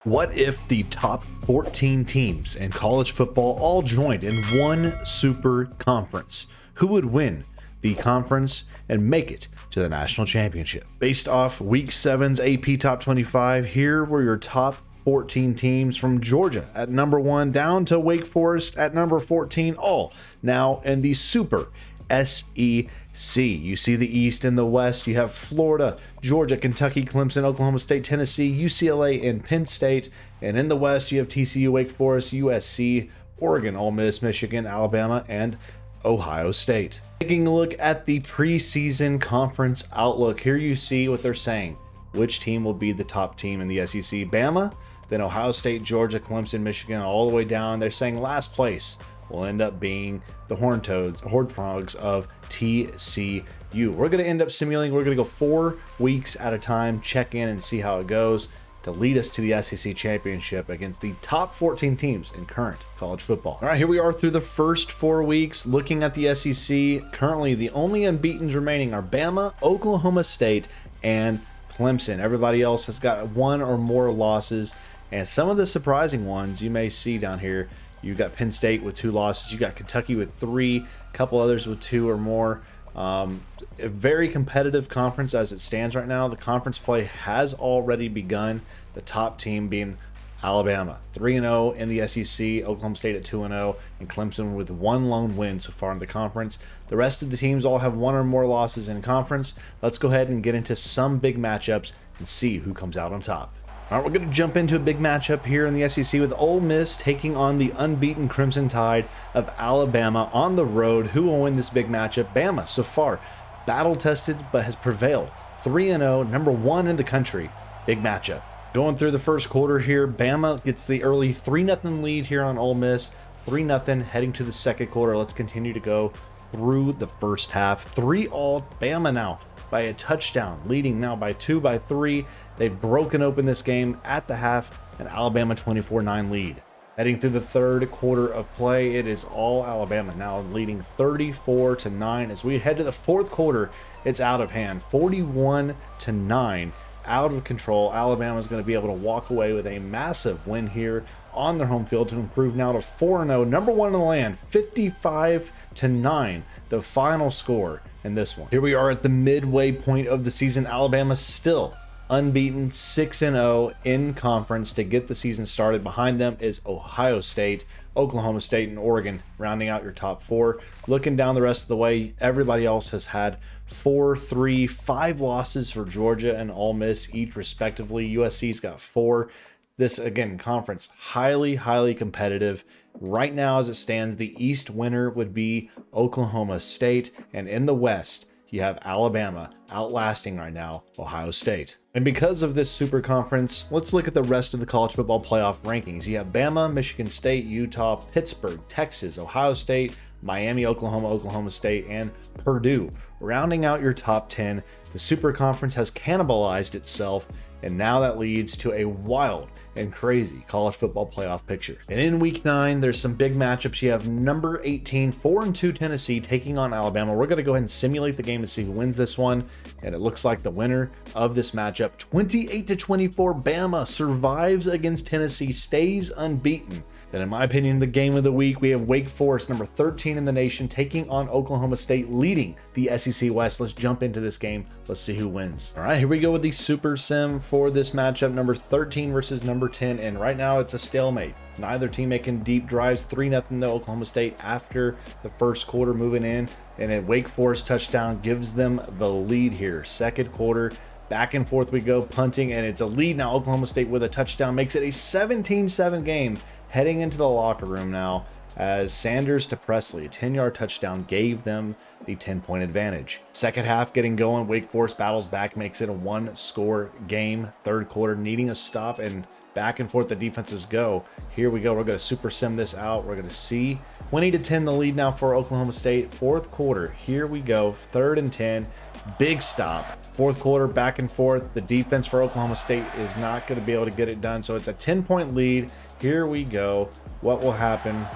What if the top 14 teams in college football all joined in one super conference? Who would win the conference and make it to the national championship? Based off week 7's AP Top 25, here were your top 14 teams from Georgia at number 1 down to Wake Forest at number 14, all now in the Super SEC. You see the East and the West. You have Florida, Georgia, Kentucky, Clemson, Oklahoma State, Tennessee, UCLA, and Penn State. And in the West, you have TCU, Wake Forest, USC, Oregon, Ole Miss, Michigan, Alabama, and Ohio State. Taking a look at the preseason conference outlook, here you see what they're saying. Which team will be the top team in the SEC? Bama, then Ohio State, Georgia, Clemson, Michigan, all the way down. They're saying last place will end up being the Horned Frogs of TCU. We're going to end up simulating. We're going to go 4 weeks at a time, check in and see how it goes to lead us to the SEC championship against the top 14 teams in current college football. All right, here we are through the first 4 weeks looking at the SEC. Currently, the only unbeatens remaining are Bama, Oklahoma State, and Clemson. Everybody else has got 1 or more losses, and some of the surprising ones you may see down here. You got Penn State with 2 losses. You got Kentucky with 3, a couple others with 2 or more. A very competitive conference as it stands right now. The conference play has already begun. The top team being Alabama, 3-0 in the SEC, Oklahoma State at 2-0, and Clemson with 1 lone win so far in the conference. The rest of the teams all have 1 or more losses in conference. Let's go ahead and get into some big matchups and see who comes out on top. All right, we're going to jump into a big matchup here in the SEC with Ole Miss taking on the unbeaten Crimson Tide of Alabama on the road. Who will win this big matchup? Bama, so far, battle-tested but has prevailed. 3-0, number 1 in the country. Big matchup. Going through the first quarter here, Bama gets the early 3-0 lead here on Ole Miss. 3-0 heading to the second quarter. Let's continue to go through the first half. 3-all, Bama now by a touchdown, leading now by 2, by 3. They've broken open this game at the half, an Alabama 24-9 lead. Heading through the third quarter of play, it is all Alabama now leading 34-9. As we head to the fourth quarter, it's out of hand, 41-9, out of control. Alabama is going to be able to walk away with a massive win here on their home field to improve now to 4-0, number 1 in the land, 55-9, the final score in this one. Here we are at the midway point of the season. Alabama still unbeaten, 6-0 in conference to get the season started. Behind them is Ohio State, Oklahoma State, and Oregon, rounding out your top 4. Looking down the rest of the way, everybody else has had 4, 3, 5 losses for Georgia and Ole Miss each respectively. USC's got 4. This, again, conference, highly competitive. Right now, as it stands, the East winner would be Oklahoma State, and in the West, you have Alabama outlasting right now Ohio State. And because of this super conference, let's look at the rest of the college football playoff rankings. You have Bama, Michigan State, Utah, Pittsburgh, Texas, Ohio State, Miami, Oklahoma State, and Purdue. Rounding out your top 10, the super conference has cannibalized itself, and now that leads to a wild and crazy college football playoff picture. And in week 9, there's some big matchups. You have number 18, 4-2 Tennessee taking on Alabama. We're going to go ahead and simulate the game to see who wins this one. And it looks like the winner of this matchup, 28-24, Bama survives against Tennessee, stays unbeaten. Then in my opinion, the game of the week, we have Wake Forest, number 13 in the nation, taking on Oklahoma State, leading the SEC West. Let's jump into this game. Let's see who wins. All right, here we go with the Super Sim for this matchup, number 13 versus number 10. And right now it's a stalemate. Neither team making deep drives. 3-0 though, Oklahoma State after the first quarter moving in. And then Wake Forest touchdown gives them the lead here. Second quarter, back and forth we go, punting, and it's a lead now. Oklahoma State with a touchdown makes it a 17-7 game. Heading into the locker room now as Sanders to Presley, a 10-yard touchdown gave them the 10-point advantage. Second half getting going, Wake Forest battles back, makes it a 1-score game. Third quarter needing a stop, and back and forth the defenses go. Here we go. We're going to super sim this out. We're going to see 20-10 the lead now for Oklahoma State. Fourth quarter, here we go. 3rd and 10. Big stop. Fourth quarter, back and forth. The defense for Oklahoma State is not going to be able to get it done. So it's a 10-point lead. Here we go. What will happen?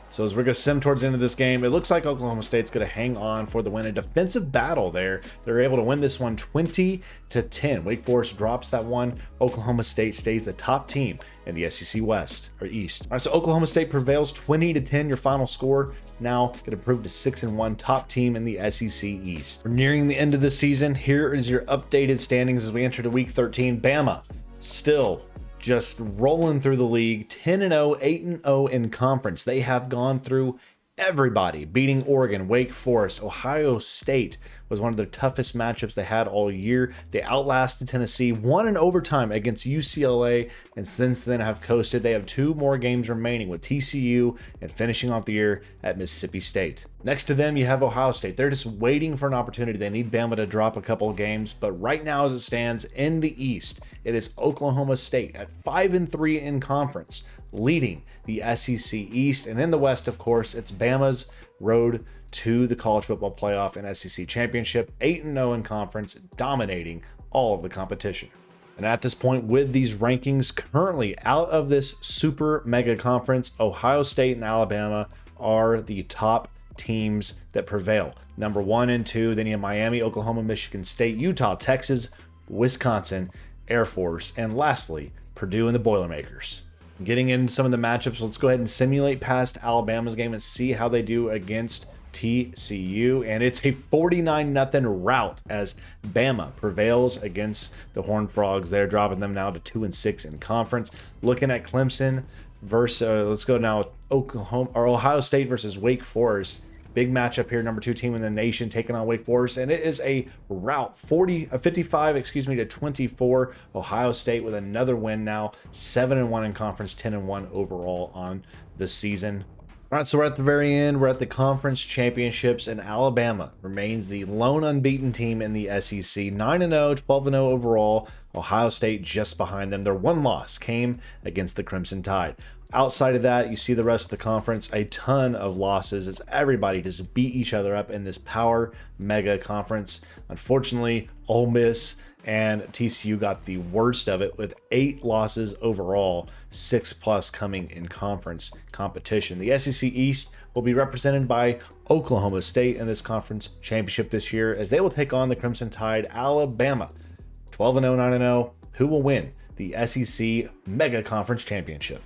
So as we're going to sim towards the end of this game, it looks like Oklahoma State's going to hang on for the win. A defensive battle there. They're able to win this one 20-10. Wake Forest drops that one. Oklahoma State stays the top team in the SEC West or East. All right, so Oklahoma State prevails 20-10. Your final score now get improved to 6-1, top team in the SEC East. We're nearing the end of the season. Here is your updated standings as we enter to week 13. Bama still just rolling through the league, 10-0, 8-0 in conference. They have gone through everybody, beating Oregon, Wake Forest. Ohio State was one of their toughest matchups they had all year. They outlasted Tennessee, won in overtime against UCLA, and since then have coasted. They have 2 more games remaining with TCU and finishing off the year at Mississippi State. Next to them, you have Ohio State. They're just waiting for an opportunity. They need Bama to drop a couple of games, but right now as it stands in the East, it is Oklahoma State at 5-3 in conference, leading the SEC East. And in the West, of course, it's Bama's road to the College Football Playoff and SEC Championship, 8-0 in conference, dominating all of the competition. And at this point, with these rankings currently out of this super mega conference, Ohio State and Alabama are the top teams that prevail. Number 1 and 2, then you have Miami, Oklahoma, Michigan State, Utah, Texas, Wisconsin, Air Force, and lastly, Purdue and the Boilermakers. Getting into some of the matchups, let's go ahead and simulate past Alabama's game and see how they do against TCU. And it's a 49-0 rout as Bama prevails against the Horned Frogs. They're dropping them now to 2-6 in conference. Looking at Clemson versus, let's go now, Ohio State versus Wake Forest. Big matchup here, number 2 team in the nation taking on Wake Forest, and it is a rout, 55 to 24. Ohio State with another win now, 7-1 in conference, 10-1 overall on the season. All right, so we're at the very end. We're at the conference championships, and Alabama remains the lone unbeaten team in the SEC, 9-0, 12-0 overall. Ohio State just behind them. Their one loss came against the Crimson Tide. Outside of that, you see the rest of the conference, a ton of losses as everybody just beat each other up in this power mega conference. Unfortunately, Ole Miss and TCU got the worst of it with 8 losses overall, 6+ coming in conference competition. The SEC East will be represented by Oklahoma State in this conference championship this year as they will take on the Crimson Tide, Alabama. 12-0, 9-0. Who will win the SEC Mega Conference Championship?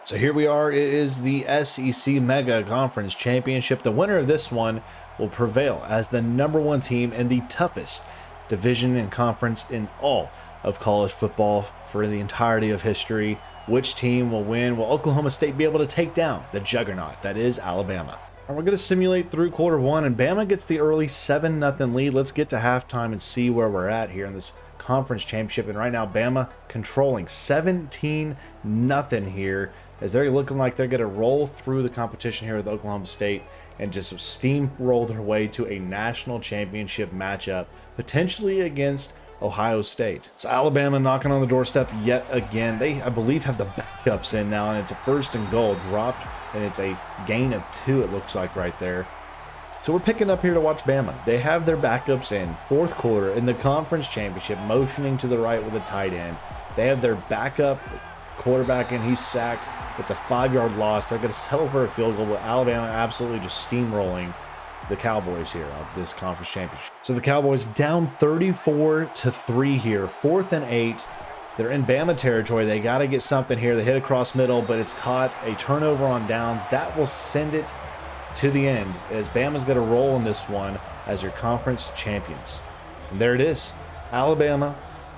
So here we are. It is the SEC Mega Conference Championship. The winner of this one will prevail as the number 1 team in the toughest division and conference in all of college football for the entirety of history. Which team will win? Will Oklahoma State be able to take down the juggernaut that is Alabama? And we're going to simulate through quarter 1, and Bama gets the early 7-0 lead. Let's get to halftime and see where we're at here in this conference championship. And right now, Bama controlling 17-0 here, as they're looking like they're going to roll through the competition here with Oklahoma State and just steamroll their way to a national championship matchup, potentially against Ohio State. So Alabama knocking on the doorstep yet again. They, I believe, have the backups in now, and it's a 1st and goal dropped, and it's a gain of 2, it looks like right there. So we're picking up here to watch Bama. They have their backups in 4th quarter in the conference championship, motioning to the right with a tight end. They have their backup quarterback in. He's sacked. It's a 5-yard loss. They're going to settle for a field goal, but Alabama absolutely just steamrolling the Cowboys here of this conference championship. So the Cowboys down 34-3 here, 4th and 8. They're in Bama territory. They got to get something here. They hit across middle, but it's caught. A turnover on downs. That will send it to the end as Bama's going to roll in this one as your conference champions. And there it is. Alabama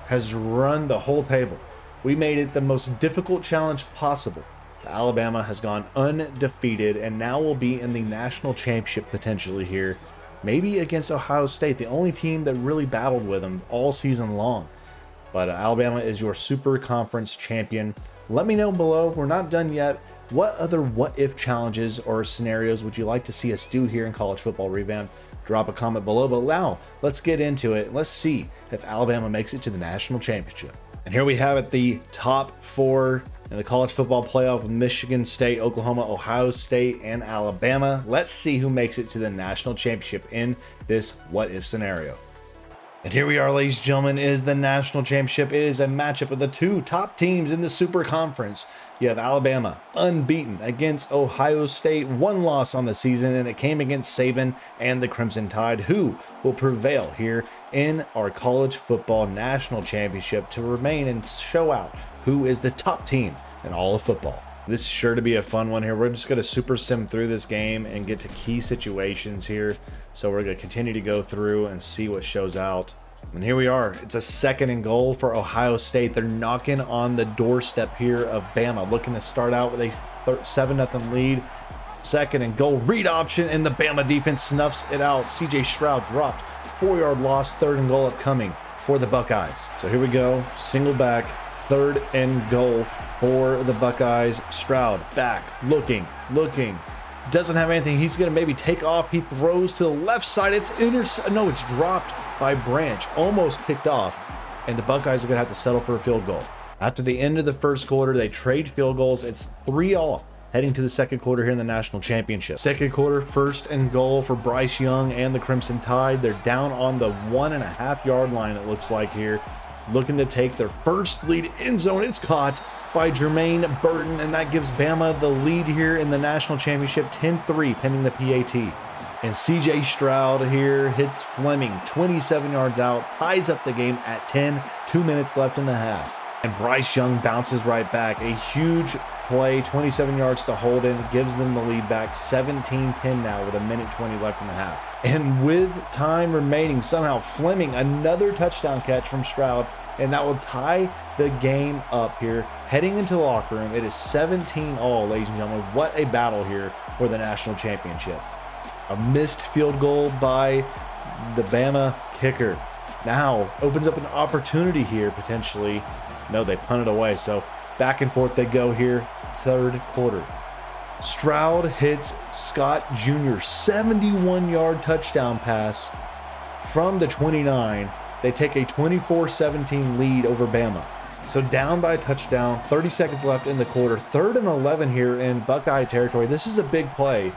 has run the whole table. We made it the most difficult challenge possible. Alabama has gone undefeated and now will be in the national championship potentially here, maybe against Ohio State, the only team that really battled with them all season long. But Alabama is your super conference champion. Let me know below. We're not done yet. What other what-if challenges or scenarios would you like to see us do here in College Football Revamped? Drop a comment below. But now, let's get into it. Let's see if Alabama makes it to the national championship. And here we have it, the top 4 in the college football playoff with Michigan State, Oklahoma, Ohio State, and Alabama. Let's see who makes it to the national championship in this what-if scenario. And here we are, ladies and gentlemen, is the national championship. It is a matchup of the two top teams in the Super Conference. You have Alabama, unbeaten, against Ohio State, one loss on the season, and it came against Saban and the Crimson Tide, who will prevail here in our college football national championship to remain and show out who is the top team in all of football. This is sure to be a fun one here. We're just going to super sim through this game and get to key situations here. So we're going to continue to go through and see what shows out. And here we are. It's a 2nd and goal for Ohio State. They're knocking on the doorstep here of Bama, looking to start out with a 7-0 lead. 2nd and goal, read option, and the Bama defense snuffs it out. CJ Stroud dropped, 4-yard loss. 3rd and goal upcoming for the Buckeyes. So here we go, single back, 3rd and goal for the Buckeyes. Stroud back, looking, doesn't have anything. He's gonna maybe take off. He throws to the left side. It's it's dropped by Branch, almost picked off, and the Buckeyes are gonna have to settle for a field goal. After the end of the first quarter, they trade field goals. It's 3-all heading to the 2nd quarter here in the national championship. 2nd quarter, 1st and goal for Bryce Young and the Crimson Tide. They're down on the 1.5-yard line, it looks like here, looking to take their first lead in zone. It's caught by Jermaine Burton, and that gives Bama the lead here in the national championship, 10-3, pending the PAT. And CJ Stroud here hits Fleming 27 yards out, ties up the game at 10, 2 minutes left in the half. And Bryce Young bounces right back. A huge play, 27 yards to Holden, gives them the lead back, 17-10 now with 1:20 left in the half. And with time remaining, somehow Fleming, another touchdown catch from Stroud, and that will tie the game up here. Heading into the locker room, it is 17-all, ladies and gentlemen. What a battle here for the national championship. A missed field goal by the Bama kicker. Now opens up an opportunity here, potentially. No, they punted away, so back and forth they go here, 3rd quarter. Stroud hits Scott Jr. 71-yard touchdown pass from the 29. They take a 24-17 lead over Bama. So down by a touchdown, 30 seconds left in the quarter. 3rd and 11 here in Buckeye territory. This is a big play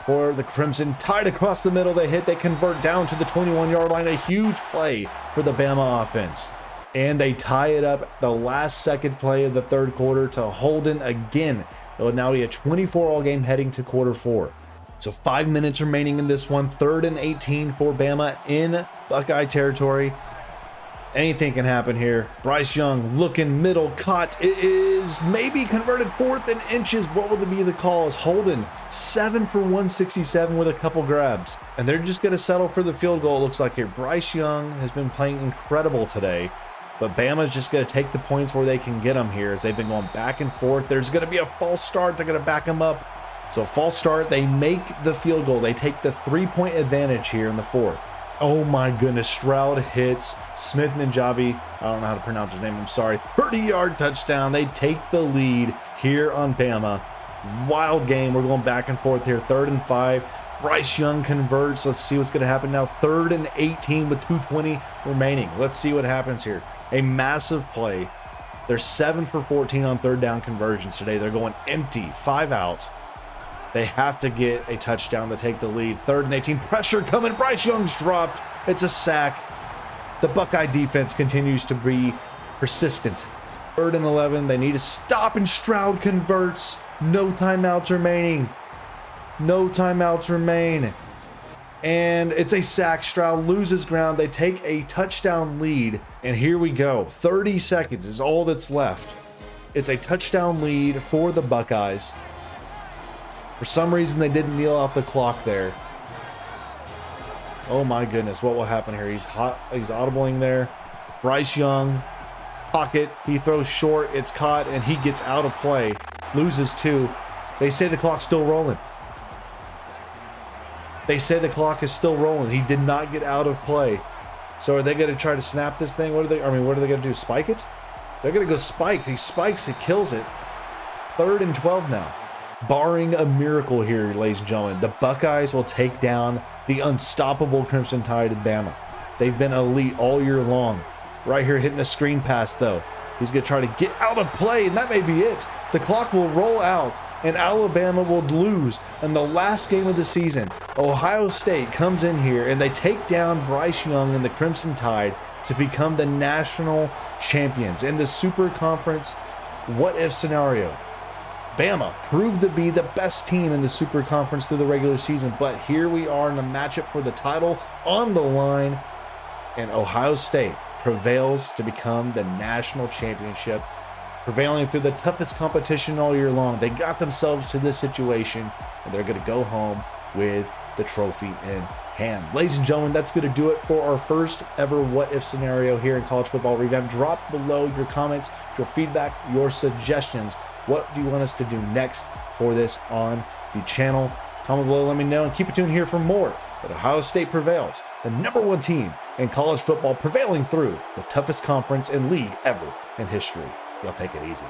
for the Crimson Tide across the middle. They convert down to the 21-yard line. A huge play for the Bama offense. And they tie it up, the last second play of the 3rd quarter, to Holden again. It will now be a 24-all game heading to quarter 4. So 5 minutes remaining in this one. 3rd and 18 for Bama in Buckeye territory. Anything can happen here. Bryce Young looking middle, caught. It is maybe converted 4th and inches. What will be the call? Is Holden 7 for 167 with a couple grabs. And they're just going to settle for the field goal, it looks like here. Bryce Young has been playing incredible today. But Bama's just going to take the points where they can get them here as they've been going back and forth. There's going to be a false start. They're going to back them up. So false start. They make the field goal. They take the 3-point advantage here in the 4th. Oh my goodness. Stroud hits Smith Njabi. I don't know how to pronounce his name. I'm sorry. 30-yard touchdown. They take the lead here on Bama. Wild game. We're going back and forth here. 3rd and 5. Bryce Young converts. Let's see what's going to happen now. 3rd and 18 with 2:20 remaining. Let's see what happens here. A massive play. They're 7 for 14 on 3rd down conversions today. They're going empty, 5 out. They have to get a touchdown to take the lead. 3rd and 18. Pressure coming. Bryce Young's dropped. It's a sack. The Buckeye defense continues to be persistent. 3rd and 11. They need to stop, and Stroud converts. No timeouts remaining. No timeouts remain. And it's a sack. Stroud loses ground. They take a touchdown lead. And here we go. 30 seconds is all that's left. It's a touchdown lead for the Buckeyes. For some reason, they didn't kneel out the clock there. Oh my goodness, what will happen here? He's audibling there. Bryce Young, pocket. He throws short. It's caught, and he gets out of play. Loses 2. They say the clock's still rolling. They say the clock is still rolling. He did not get out of play. So are they going to try to snap this thing? What are they going to do? Spike it? They're going to go spike. He spikes it, kills it. 3rd and 12 now. Barring a miracle here, ladies and gentlemen, the Buckeyes will take down the unstoppable Crimson Tide of Bama. They've been elite all year long. Right here hitting a screen pass, though. He's going to try to get out of play, and that may be it. The clock will roll out and Alabama will lose in the last game of the season. Ohio State comes in here and they take down Bryce Young and the Crimson Tide to become the national champions in the Super Conference what-if scenario. Bama proved to be the best team in the Super Conference through the regular season, but here we are in a matchup for the title on the line, and Ohio State prevails to become the national championship, prevailing through the toughest competition all year long. They got themselves to this situation, and they're going to go home with the trophy in hand. Ladies and gentlemen, that's going to do it for our first ever what-if scenario here in College Football Revamped. Drop below your comments, your feedback, your suggestions. What do you want us to do next for this on the channel? Comment below, let me know, and keep it tuned here for more. But Ohio State prevails, the #1 team in college football, prevailing through the toughest conference and league ever in history. Y'all take it easy.